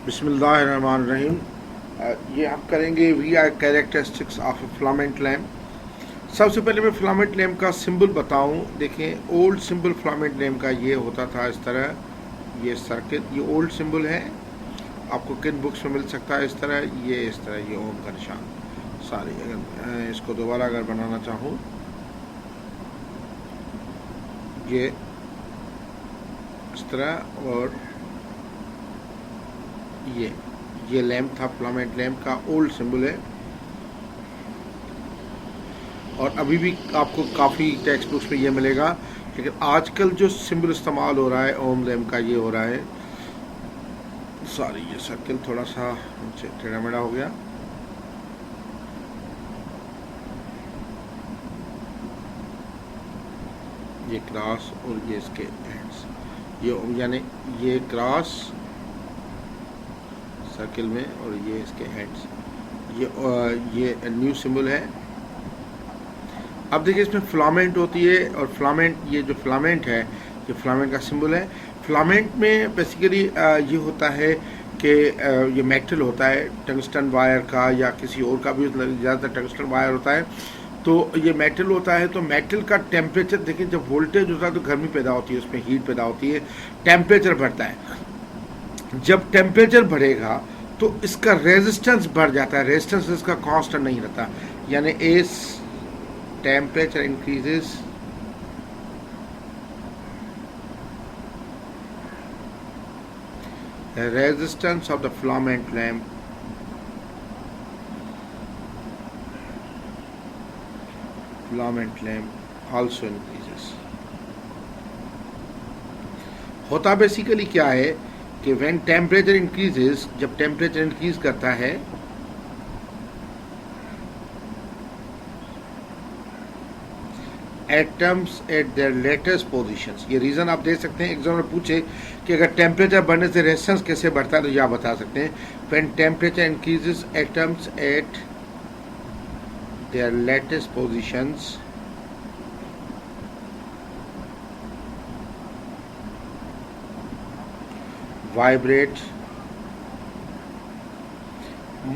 बिस्मिल्लाहिर्रहमानिर्रहीम। ये हम करेंगे we are characteristics of a filament lamp. सबसे पहले मैं फिलामेंट लैम्प का सिंबल बताऊं। देखें, ओल्ड सिंबल फिलामेंट लैम्प का ये होता था इस तरह, ये सर्किल, ये ओल्ड सिंबल है। आपको किन बुक्स में मिल सकता है इस तरह, इस तरह ये ओम का निशान सारे। अगर मैं इसको दोबारा अगर बनाना चाहूँ, ये इस तरह, और ये लैम्प था, फिलामेंट लैम्प का ओल्ड सिंबल है। और अभी भी आपको काफ़ी टेक्स्ट बुक्स में ये मिलेगा, लेकिन आजकल जो सिंबल इस्तेमाल हो रहा है ओम लैम्प का, ये हो रहा है सॉरी, ये सर्किल थोड़ा सा टेढ़ा मेढ़ा हो गया। ये क्रॉस और ये इसके एंड्स, ये यानी ये क्रॉस सर्किल में और ये इसके एंड्स, ये न्यू सिंबल है। अब देखिए, इसमें फिलामेंट होती है, और फिलामेंट, ये जो फिलामेंट है ये फिलामेंट का सिंबल है। फिलामेंट में बेसिकली ये होता है कि ये मेटल होता है, टंगस्टन वायर का या किसी और का भी, ज़्यादातर टंगस्टन वायर होता है। तो ये मेटल होता है, तो मेटल का टेम्परेचर, देखिए जब वोल्टेज होता है तो गर्मी पैदा होती है, उसमें हीट पैदा होती है, टेम्परेचर बढ़ता है। जब टेम्परेचर बढ़ेगा तो इसका रेजिस्टेंस बढ़ जाता है, रेजिस्टेंस इसका कांस्टेंट नहीं रहता। यानी S temperature increases, the resistance of the filament lamp also increases। होता बेसिकली क्या है कि when temperature increases, जब टेम्परेचर इंक्रीज करता है atoms at their latest positions. ये रीज़न आप दे सकते हैं, एग्जाम में पूछे कि अगर टेम्परेचर बढ़ने से रेजिस्टेंस कैसे बढ़ता है, तो यह बता सकते हैं, when temperature increases atoms at their latest positions vibrate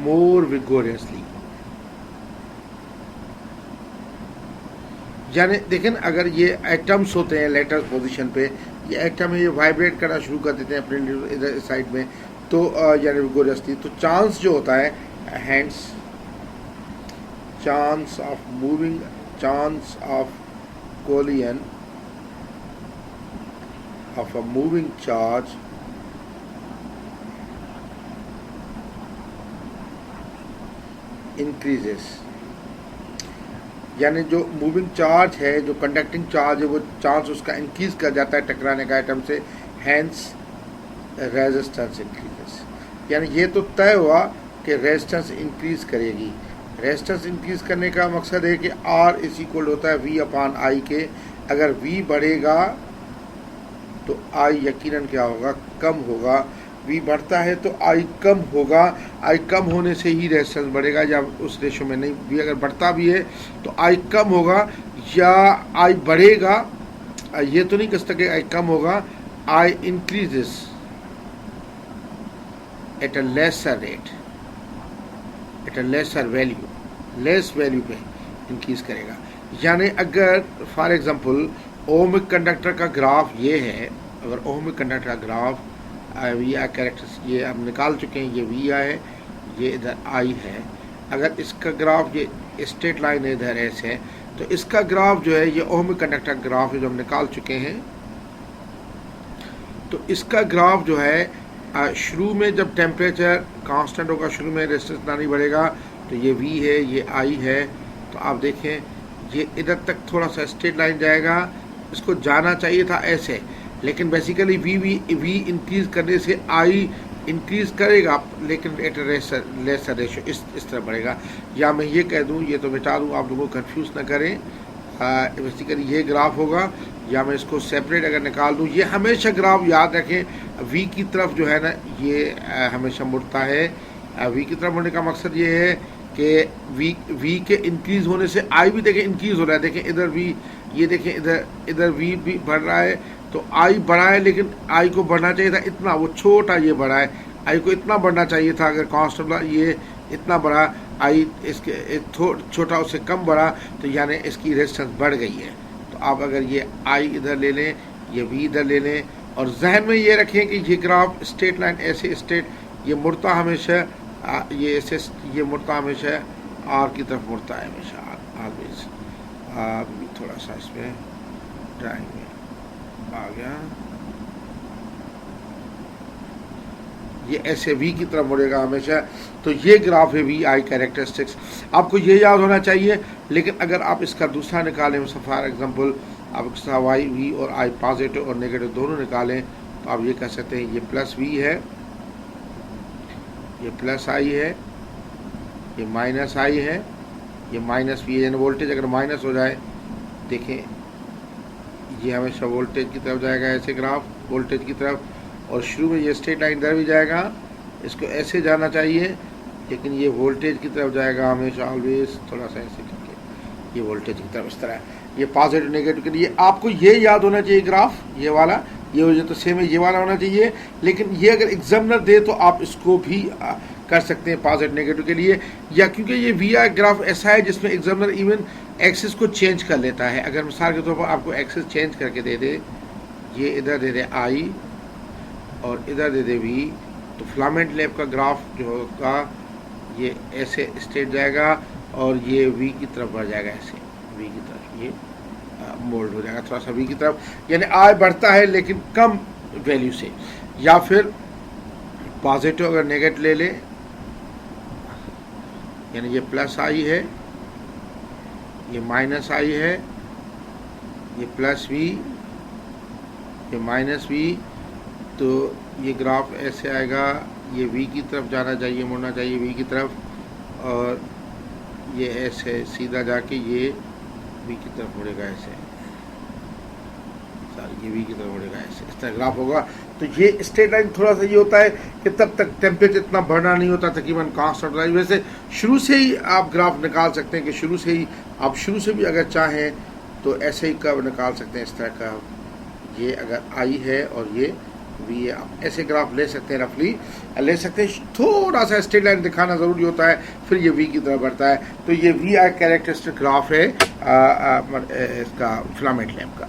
more vigorously. यानी देखें, अगर ये एटम्स होते हैं लेटेस्ट पोजीशन पे, ये एटम है, ये वाइब्रेट करना शुरू कर देते हैं अपने इधर साइड में, तो यानी विगोरियसली, तो चांस जो होता है, hands chance of moving, chance of collision of a moving charge increases. यानी जो मूविंग चार्ज है, जो कंडक्टिंग चार्ज है, वो चांस उसका इंक्रीज कर जाता है टकराने का एटम से, हैंस रेजिस्टेंस इंक्रीजेस। यानी ये तो तय हुआ कि रेजिस्टेंस इंक्रीज करेगी। रेजिस्टेंस इंक्रीज करने का मकसद है कि आर इज इक्वल होता है वी अपॉन आई के। अगर वी बढ़ेगा तो आई यकीनन क्या होगा, कम होगा। वी बढ़ता है तो आई कम होगा, आई कम होने से ही रेजिस्टेंस बढ़ेगा, या उस रेशो में नहीं। वी अगर बढ़ता भी है तो आई कम होगा या आई बढ़ेगा, ये तो नहीं कह सकते आई कम होगा। I increases at a lesser rate, at a lesser value, less value पे इंक्रीज करेगा। यानी अगर फॉर एग्जांपल ओमिक कंडक्टर का ग्राफ ये है, अगर ओमिक कंडक्टर का ग्राफ वी आई कैरेक्टर्स ये हम निकाल चुके हैं, ये वी आई है, ये इधर आई है। अगर इसका ग्राफ, ये स्ट्रेट लाइन है इधर ऐसे है, तो इसका ग्राफ जो है ये ओमिक कंडक्टर ग्राफ है जो हम निकाल चुके हैं। तो इसका ग्राफ जो है, शुरू में जब टेम्परेचर कांस्टेंट होगा, शुरू में रेजिस्टेंस ना नहीं बढ़ेगा, तो ये वी है, ये आई है। तो आप देखें, ये इधर तक थोड़ा सा स्ट्रेट लाइन जाएगा, इसको जाना चाहिए था ऐसे, लेकिन बेसिकली वी इंक्रीज करने से आई इंक्रीज करेगा, लेकिन एट लेसर रेशो इस तरह बढ़ेगा। या मैं ये कह दूं, ये तो मिटा दूं, आप लोगों को कंफ्यूज ना करें। बेसिकली ये ग्राफ होगा, या मैं इसको सेपरेट अगर निकाल दूं, ये हमेशा ग्राफ याद रखें, वी की तरफ जो है ना, ये हमेशा मुड़ता है। वी की तरफ मुड़ने का मकसद ये है कि वी के इंक्रीज होने से आई भी देखें इंक्रीज हो रहा है। देखें इधर वी, ये देखें इधर वी भी बढ़ रहा है, तो आई बढ़ा है, लेकिन आई को बढ़ना चाहिए था इतना, वो छोटा ये बढ़ा है, आई को इतना बढ़ना चाहिए था, अगर कांस्टेंट ये इतना बड़ा, आई इसके छोटा उससे कम बढ़ा तो यानी इसकी रेजिस्टेंस बढ़ गई है। तो आप अगर ये आई इधर ले लें, ये वी इधर ले लें, और जहन में ये रखें कि ये ग्राफ स्ट्रेट लाइन ऐसे स्ट्रेट ये मुड़ता हमेशा, ये ऐसे ये मुड़ता हमेशा आर की तरफ मुड़ता है हमेशा, ऑलवेज। थोड़ा सा इसमें ड्राइंग में आ गया, ये ऐसे वी की तरफ मुड़ेगा हमेशा। तो ये ग्राफ है वी आई कैरेक्टरिस्टिक्स, आपको ये याद होना चाहिए। लेकिन अगर आप इसका दूसरा निकालें, फॉर एग्जांपल आप इसका वाई वी और आई पॉजिटिव और नेगेटिव दोनों निकालें, तो आप ये कह सकते हैं ये प्लस वी है, ये प्लस आई है, ये माइनस आई है, ये माइनस वी है। यानी वोल्टेज अगर माइनस हो जाए, देखें ये हमेशा वोल्टेज की तरफ जाएगा, ऐसे ग्राफ वोल्टेज की तरफ, और शुरू में ये स्ट्रेट लाइन इधर भी जाएगा, इसको ऐसे जाना चाहिए, लेकिन ये वोल्टेज की तरफ जाएगा हमेशा ऑलवेज, थोड़ा सा ऐसे करके ये वोल्टेज की तरफ इस तरह, ये पॉजिटिव नेगेटिव के लिए। आपको ये याद होना चाहिए ग्राफ, ये वाला ये हो जाए तो सेम है, ये वाला होना चाहिए। लेकिन ये अगर एग्जामिनर दे तो आप इसको भी कर सकते हैं पॉजिटिव नेगेटिव के लिए, या क्योंकि ये वी आई ग्राफ ऐसा है जिसमें एग्जामिनर इवन एक्सिस को चेंज कर लेता है। अगर मिसाल के तौर पर आपको एक्सिस चेंज करके दे दे, ये इधर दे दे आई और इधर दे दे वी, तो फिलामेंट लैंप का ग्राफ जो होगा ये ऐसे स्ट्रेट जाएगा और ये वी की तरफ बढ़ जाएगा, ऐसे वी की तरफ ये मोल्ड हो जाएगा थोड़ा सा वी की तरफ, यानी आई बढ़ता है लेकिन कम वैल्यू से। या फिर पॉजिटिव अगर नेगेटिव ले ले, यानी ये प्लस आई है, ये माइनस आई है, ये प्लस वी, ये माइनस वी, तो ये ग्राफ ऐसे आएगा, ये वी की तरफ जाना चाहिए, मुड़ना चाहिए वी की तरफ, और ये ऐसे सीधा जाके ये वी की तरफ मुड़ेगा, ऐसे ये वी की तरफ मुड़ेगा, ऐसे इस तरह ग्राफ होगा। तो ये स्ट्रेट लाइन थोड़ा सा ये होता है कि तब तक टेम्परेचर इतना बढ़ना नहीं होता, तकरीबन कांस्टेंट होता है। वैसे शुरू से ही आप ग्राफ निकाल सकते हैं कि शुरू से ही आप शुरू से भी अगर चाहें तो ऐसे ही कर्व निकाल सकते हैं, इस तरह का। ये अगर आई है और ये वी है, आप ऐसे ग्राफ ले सकते हैं, रफली ले सकते हैं। थोड़ा सा स्ट्रेट लाइन दिखाना ज़रूरी होता है, फिर ये वी की तरफ बढ़ता है। तो ये वी आई कैरेक्टरिस्टिक ग्राफ है इसका फिलामेंट लैंप का।